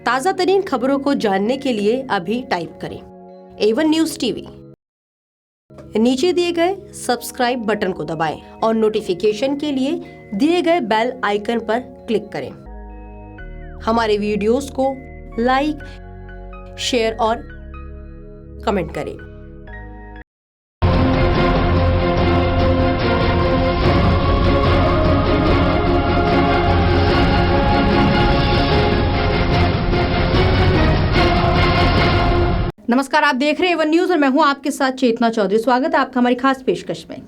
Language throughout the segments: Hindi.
ताज़ा तरीन खबरों को जानने के लिए अभी टाइप करें A1 न्यूज़ टीवी। नीचे दिए गए सब्सक्राइब बटन को दबाएं और नोटिफिकेशन के लिए दिए गए बेल आइकन पर क्लिक करें। हमारे वीडियोस को लाइक, शेयर और कमेंट करें। नमस्कार, आप देख रहे हैं A1 न्यूज़ और मैं हूं आपके साथ चेतना चौधरी। स्वागत है आपका हमारी खास पेशकश में।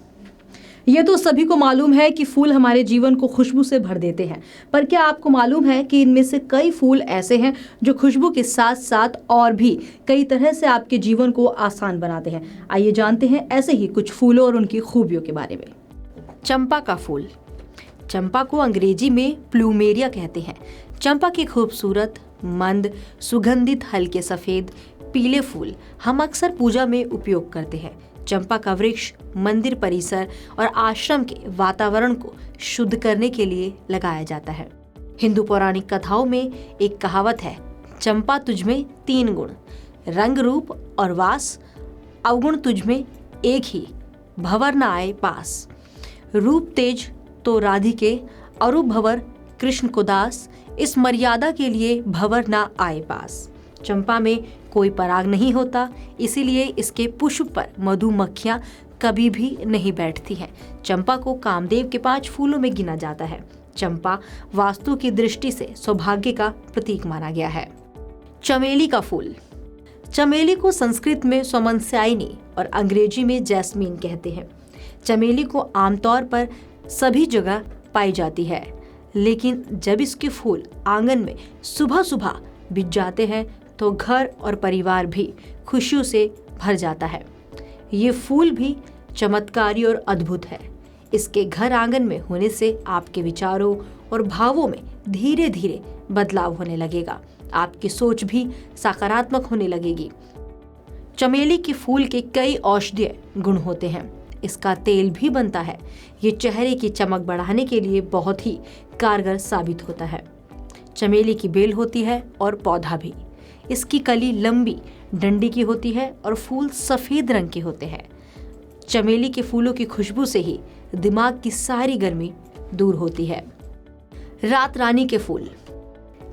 ये तो सभी को मालूम है कि फूल हमारे जीवन को खुशबू से भर देते हैं, पर क्या आपको मालूम है कि इनमें से कई फूल ऐसे हैं जो खुशबू के साथ साथ और भी कई तरह से आपके जीवन को आसान बनाते हैं। आइए जानते हैं ऐसे ही कुछ फूलों और उनकी खूबियों के बारे में। चंपा का फूल। चंपा को अंग्रेजी में प्लूमेरिया कहते हैं। चंपा के खूबसूरत, मंद, सुगंधित, हल्के सफेद पीले फूल हम अक्सर पूजा में उपयोग करते हैं। चंपा का वृक्ष मंदिर परिसर और आश्रम के वातावरण को शुद्ध करने के लिए लगाया जाता है। हिंदू पौराणिक कथाओं में एक कहावत है, चंपा तुझमें 3 गुण, रंग रूप और वास, अवगुण तुझमें एक ही, भंवर न आए पास। रूप तेज तो राधिके, अरूप भंवर कृष्ण को दास, इस मर्यादा के लिए भंवर न आए पास। चंपा में कोई पराग नहीं होता, इसीलिए इसके पुष्प पर मधुमक्खियां कभी भी नहीं बैठती हैं। चंपा को कामदेव के 5 फूलों में गिना जाता है। चंपा वास्तु की दृष्टि से सौभाग्य का प्रतीक माना गया है। चमेली का फूल। चमेली को संस्कृत में सोमनसाइनी और अंग्रेजी में जैस्मीन कहते हैं। चमेली को आमतौर पर सभी जगह पाई जाती है, लेकिन जब इसके फूल आंगन में सुबह सुबह बिछ जाते हैं तो घर और परिवार भी खुशियों से भर जाता है। ये फूल भी चमत्कारी और अद्भुत है। इसके घर आंगन में होने से आपके विचारों और भावों में धीरे धीरे बदलाव होने लगेगा। आपकी सोच भी सकारात्मक होने लगेगी। चमेली के फूल के कई औषधीय गुण होते हैं। इसका तेल भी बनता है। ये चेहरे की चमक बढ़ाने के लिए बहुत ही कारगर साबित होता है। चमेली की बेल होती है और पौधा भी। इसकी कली लंबी डंडी की होती है और फूल सफेद रंग के होते हैं। चमेली के फूलों की खुशबू से ही दिमाग की सारी गर्मी दूर होती है। रात रानी के फूल।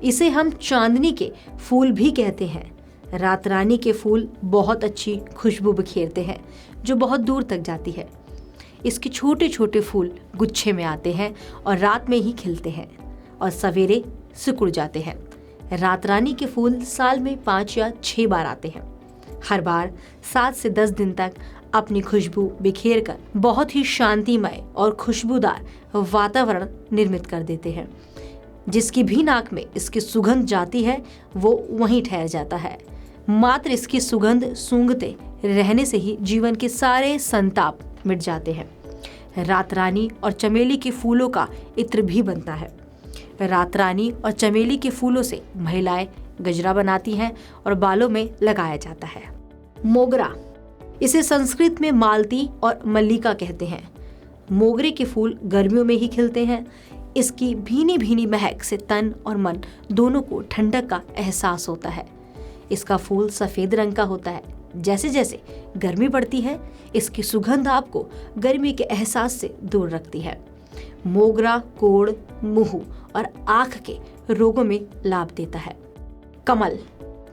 इसे हम चांदनी के फूल भी कहते हैं। रात रानी के फूल बहुत अच्छी खुशबू बिखेरते हैं जो बहुत दूर तक जाती है। इसके छोटे छोटे फूल गुच्छे में आते हैं और रात में ही खिलते हैं और सवेरे सिकुड़ जाते हैं। रात रानी के फूल साल में 5 या 6 बार आते हैं। हर बार 7 से 10 दिन तक अपनी खुशबू बिखेर कर बहुत ही शांतिमय और खुशबूदार वातावरण निर्मित कर देते हैं। जिसकी भी नाक में इसकी सुगंध जाती है वो वहीं ठहर जाता है। मात्र इसकी सुगंध सूंघते रहने से ही जीवन के सारे संताप मिट जाते हैं। रात रानी और चमेली के फूलों का इत्र भी बनता है। रात रानी और चमेली के फूलों से महिलाएं गजरा बनाती हैं और बालों में लगाया जाता है। मोगरा। इसे संस्कृत में मालती और मल्लिका कहते हैं। मोगरे के फूल गर्मियों में ही खिलते हैं। इसकी भीनी भीनी महक से तन और मन दोनों को ठंडक का एहसास होता है। इसका फूल सफेद रंग का होता है। जैसे जैसे गर्मी बढ़ती है, इसकी सुगंध आपको गर्मी के एहसास से दूर रखती है। मोगरा कोढ़, मुंह और आंख के रोगों में लाभ देता है। कमल।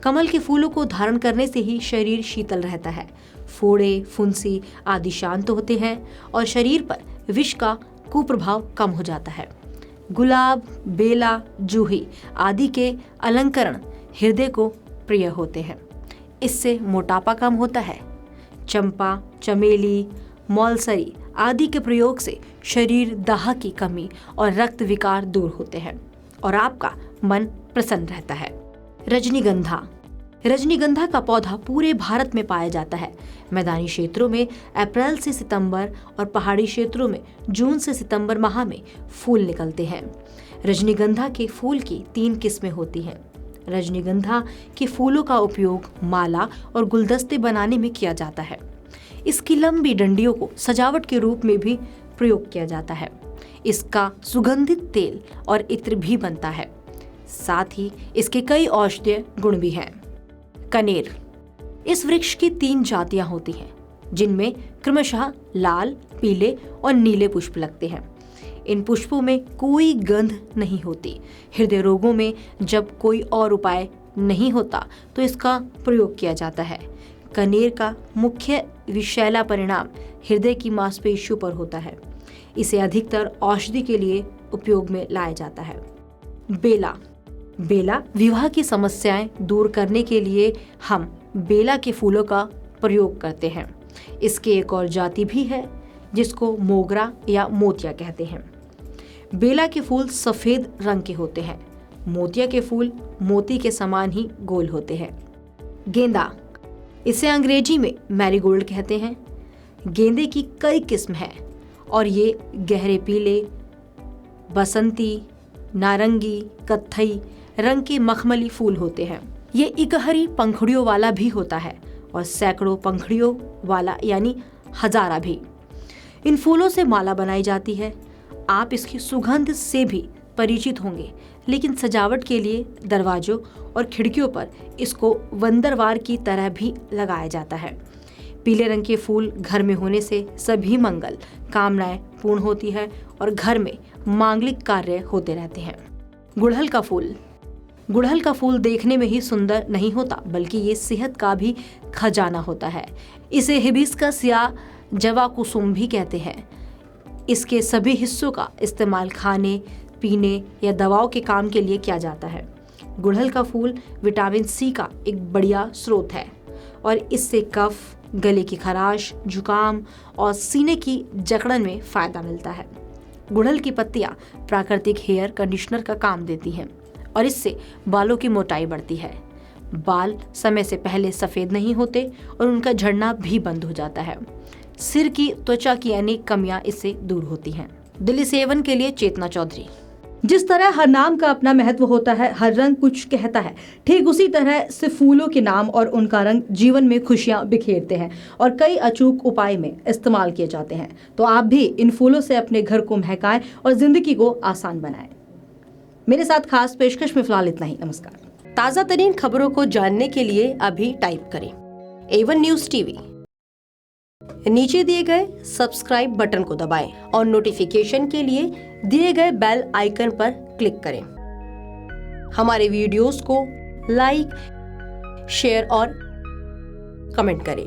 कमल के फूलों को धारण करने से ही शरीर शीतल रहता है। फोड़े, फुंसी आदि शांत होते हैं और शरीर पर विष का कुप्रभाव कम हो जाता है। गुलाब, बेला, जूही आदि के अलंकरण हृदय को प्रिय होते हैं। इससे मोटापा कम होता है। चंपा, चमेली, मौलसरी आदि के प्रयोग से शरीर दाह की कमी और रक्त विकार दूर होते हैं और आपका मन प्रसन्न रहता है। रजनीगंधा। रजनीगंधा का पौधा पूरे भारत में पाया जाता है। मैदानी क्षेत्रों में अप्रैल से सितंबर और पहाड़ी क्षेत्रों में जून से सितंबर माह में फूल निकलते हैं। रजनीगंधा के फूल की 3 किस्में होती हैं। रजनीगंधा के फूलों का उपयोग माला और गुलदस्ते बनाने में किया जाता है। इसकी लंबी डंडियों को सजावट के रूप में भी प्रयोग किया जाता है। इसका सुगंधित तेल और इत्र भी बनता है। साथ ही इसके कई औषधीय गुण भी हैं। कनेर, इस वृक्ष की 3 जातियां होती हैं, जिनमें क्रमशः लाल, पीले और नीले पुष्प लगते हैं। इन पुष्पों में कोई गंध नहीं होती। हृदय रोगों में जब कोई और उपाय नहीं होता तो इसका प्रयोग किया जाता है। कनेर का मुख्य विषैला परिणाम हृदय की मांसपेशियों पर होता है। इसे अधिकतर औषधि के लिए उपयोग में लाया जाता है। बेला, बेला विवाह की समस्याएं दूर करने के लिए हम बेला के फूलों का प्रयोग करते हैं। इसकी एक और जाति भी है जिसको मोगरा या मोतिया कहते हैं। बेला के फूल सफेद रंग के होते हैं। मोतिया के फूल मोती के समान ही गोल होते हैं। गेंदा, इसे अंग्रेजी में मैरीगोल्ड कहते हैं। गेंदे की कई किस्म हैं और ये गहरे पीले, बसंती, नारंगी, कत्थई रंग के मखमली फूल होते हैं। ये इकहरी पंखुड़ियों वाला भी होता है और सैकड़ों पंखुड़ियों वाला यानी हजारा भी। इन फूलों से माला बनाई जाती है। आप इसकी सुगंध से भी परिचित होंगे, लेकिन सजावट के लिए दरवाजों और खिड़कियों पर इसको वंदरवार की तरह भी लगाया जाता है। पीले रंग के फूल घर में होने से सभी मंगल कामनाएं पूर्ण होती है और घर में मांगलिक कार्य होते रहते हैं। गुड़हल का फूल, गुड़हल का फूल देखने में ही सुंदर नहीं होता, बल्कि ये सेहत का भी खजाना होता है। इसे हिबिस्कस या जवा कुसुम भी कहते हैं। इसके सभी हिस्सों का इस्तेमाल खाने, पीने या दवाओं के काम के लिए किया जाता है। गुड़हल का फूल विटामिन सी का एक बढ़िया स्रोत है और इससे कफ, गले की खराश, जुकाम और सीने की जकड़न में फायदा मिलता है। गुड़हल की पत्तियां प्राकृतिक हेयर कंडीशनर का काम देती हैं और इससे बालों की मोटाई बढ़ती है। बाल समय से पहले सफेद नहीं होते और उनका झड़ना भी बंद हो जाता है। सिर की त्वचा की अनेक कमियां इससे दूर होती हैं। दिल्ली सेवन के लिए चेतना चौधरी। जिस तरह हर नाम का अपना महत्व होता है, हर रंग कुछ कहता है, ठीक उसी तरह से फूलों के नाम और उनका रंग जीवन में खुशियां बिखेरते हैं और कई अचूक उपाय में इस्तेमाल किए जाते हैं। तो आप भी इन फूलों से अपने घर को महकाएं और जिंदगी को आसान बनाएं। मेरे साथ खास पेशकश में फिलहाल इतना ही। नमस्कार। ताज़ा तरीन खबरों को जानने के लिए अभी टाइप करें A1 न्यूज़ टीवी। नीचे दिए गए सब्सक्राइब बटन को दबाएं और नोटिफिकेशन के लिए दिए गए बेल आइकन पर क्लिक करें। हमारे वीडियोस को लाइक, शेयर और कमेंट करें।